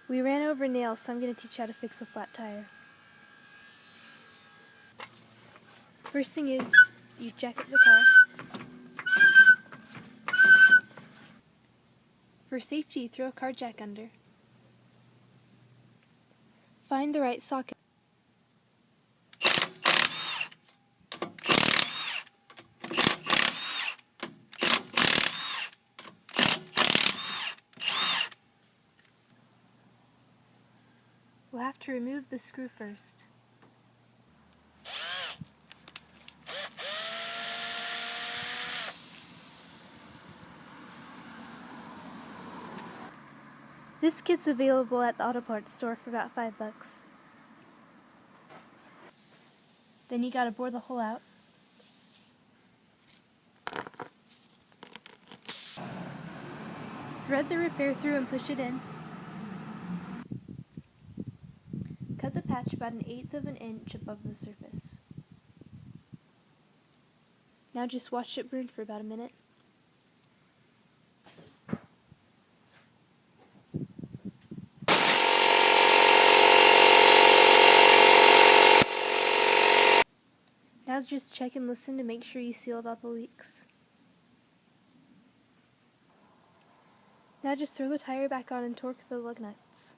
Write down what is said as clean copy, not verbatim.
We ran over nails, so I'm going to teach you how to fix a flat tire. First thing is, you jack up the car. For safety, throw a car jack under. Find the right socket. We'll have to remove the screw first. This kit's available at the auto parts store for about $5. Then you gotta bore the hole out. Thread the repair through and push it in. Cut the patch about 1/8 of an inch above the surface. Now just watch it burn for about a minute. Now just check and listen to make sure you sealed all the leaks. Now just throw the tire back on and torque the lug nuts.